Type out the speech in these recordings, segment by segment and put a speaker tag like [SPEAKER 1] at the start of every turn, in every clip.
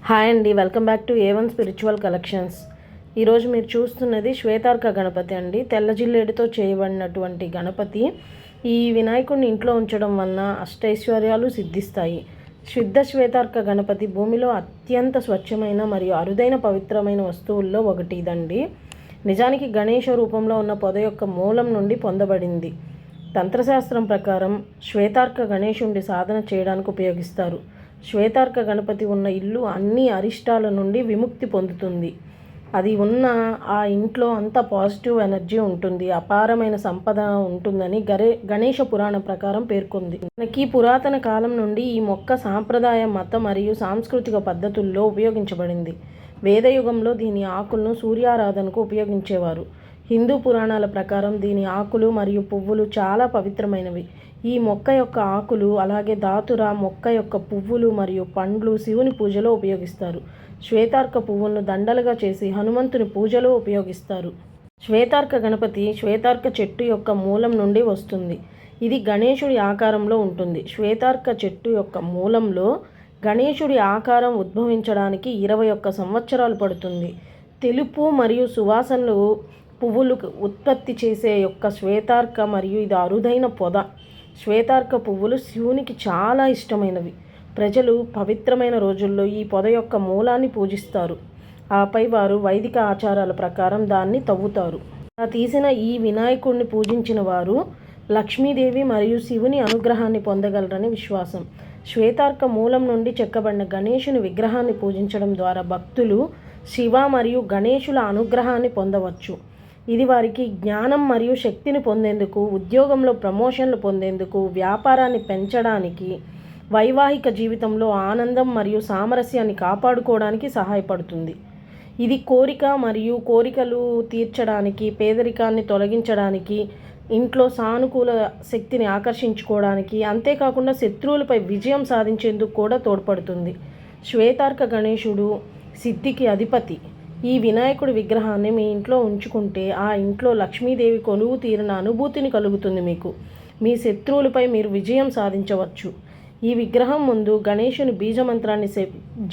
[SPEAKER 1] Hi అండి, welcome back to A1 spiritual collections. ఈరోజు మీరు చూస్తున్నది శ్వేతార్క గణపతి అండి. తెల్ల జిల్లేడుతో చేయబడినటువంటి గణపతి. ఈ వినాయకుడిని ఇంట్లో ఉంచడం వలన అష్టైశ్వర్యాలు సిద్ధిస్తాయి. శుద్ధ శ్వేతార్క గణపతి భూమిలో అత్యంత స్వచ్ఛమైన మరియు అరుదైన పవిత్రమైన వస్తువుల్లో ఒకటి ఇదండి. నిజానికి గణేష రూపంలో ఉన్న పొద యొక్క మూలం నుండి పొందబడింది. తంత్రశాస్త్రం ప్రకారం శ్వేతార్క గణేశుడి సాధన చేయడానికి ఉపయోగిస్తారు. శ్వేతార్క గణపతి ఉన్న ఇల్లు అన్ని అరిష్టాల నుండి విముక్తి పొందుతుంది. అది ఉన్న ఆ ఇంట్లో అంత పాజిటివ్ ఎనర్జీ ఉంటుంది, అపారమైన సంపద ఉంటుందని గణేష పురాణం ప్రకారం పేర్కొంది. మనకి పురాతన కాలం నుండి ఈ మొక్క సాంప్రదాయ మత మరియు సాంస్కృతిక పద్ధతుల్లో ఉపయోగించబడింది. వేదయుగంలో దీని ఆకులను సూర్యారాధనకు ఉపయోగించేవారు. హిందూ పురాణాల ప్రకారం దీని ఆకులు మరియు పువ్వులు చాలా పవిత్రమైనవి. ఈ మొక్క యొక్క ఆకులు అలాగే దాతుర మొక్క యొక్క పువ్వులు మరియు పండ్లు శివుని పూజలో ఉపయోగిస్తారు. శ్వేతార్క పువ్వులను దండలుగా చేసి హనుమంతుని పూజలో ఉపయోగిస్తారు. శ్వేతార్క గణపతి శ్వేతార్క చెట్టు యొక్క మూలం నుండి వస్తుంది. ఇది గణేశుడి ఆకారంలో ఉంటుంది. శ్వేతార్క చెట్టు యొక్క మూలంలో గణేశుడి ఆకారం ఉద్భవించడానికి 21 సంవత్సరాలు పడుతుంది. తెలుపు మరియు సువాసనలు పువ్వులు ఉత్పత్తి చేసే యొక్క శ్వేతార్క మరియు ఇది అరుదైన పొద. శ్వేతార్క పువ్వులు శివునికి చాలా ఇష్టమైనవి. ప్రజలు పవిత్రమైన రోజుల్లో ఈ పొద యొక్క మూలాన్ని పూజిస్తారు. ఆపై వారు వైదిక ఆచారాల ప్రకారం దాన్ని తవ్వుతారు. అలా తీసిన ఈ వినాయకుడిని పూజించిన వారు లక్ష్మీదేవి మరియు శివుని అనుగ్రహాన్ని పొందగలరని విశ్వాసం. శ్వేతార్క మూలం నుండి చెక్కబడిన గణేశుని విగ్రహాన్ని పూజించడం ద్వారా భక్తులు శివ మరియు గణేశుల అనుగ్రహాన్ని పొందవచ్చు. ఇది వారికి జ్ఞానం మరియు శక్తిని పొందేందుకు, ఉద్యోగంలో ప్రమోషన్లు పొందేందుకు, వ్యాపారాన్ని పెంచడానికి, వైవాహిక జీవితంలో ఆనందం మరియు సామరస్యాన్ని కాపాడుకోవడానికి సహాయపడుతుంది. ఇది కోరిక మరియు కోరికలు తీర్చడానికి, పేదరికాన్ని తొలగించడానికి, ఇంట్లో సానుకూల శక్తిని ఆకర్షించుకోవడానికి, అంతేకాకుండా శత్రువులపై విజయం సాధించేందుకు కూడా తోడ్పడుతుంది. శ్వేతార్క గణేశుడు సిద్ధికి అధిపతి. ఈ వినాయకుడి విగ్రహాన్ని మీ ఇంట్లో ఉంచుకుంటే ఆ ఇంట్లో లక్ష్మీదేవి కొలువు తీరిన అనుభూతిని కలుగుతుంది. మీ శత్రువులపై మీరు విజయం సాధించవచ్చు. ఈ విగ్రహం ముందు గణేశుని బీజమంత్రాన్ని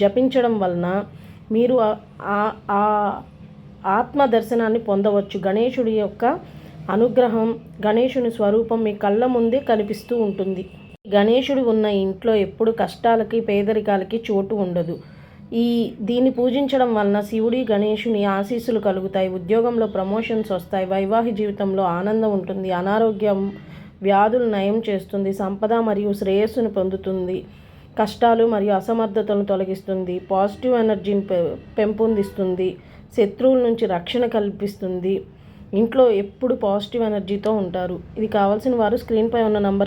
[SPEAKER 1] జపించడం వలన మీరు ఆ ఆత్మ దర్శనాన్ని పొందవచ్చు. గణేశుడి యొక్క అనుగ్రహం, గణేశుని స్వరూపం మీ కళ్ళ ముందే కనిపిస్తూ ఉంటుంది. గణేశుడు ఉన్న ఇంట్లో ఎప్పుడు కష్టాలకి, పేదరికాలకి చోటు ఉండదు. దీన్ని పూజించడం వలన శివుడి, గణేశుని ఆశీస్సులు కలుగుతాయి. ఉద్యోగంలో ప్రమోషన్స్ వస్తాయి. వైవాహిక జీవితంలో ఆనందం ఉంటుంది. అనారోగ్యం, వ్యాధులు నయం చేస్తుంది. సంపద మరియు శ్రేయస్సును పొందుతుంది. కష్టాలు మరియు అసమర్థతలను తొలగిస్తుంది. పాజిటివ్ ఎనర్జీని పెంపొందిస్తుంది. శత్రువుల నుంచి రక్షణ కల్పిస్తుంది. ఇంట్లో ఎప్పుడు పాజిటివ్ ఎనర్జీతో ఉంటారు. ఇది కావాల్సిన వారు స్క్రీన్పై ఉన్న నంబర్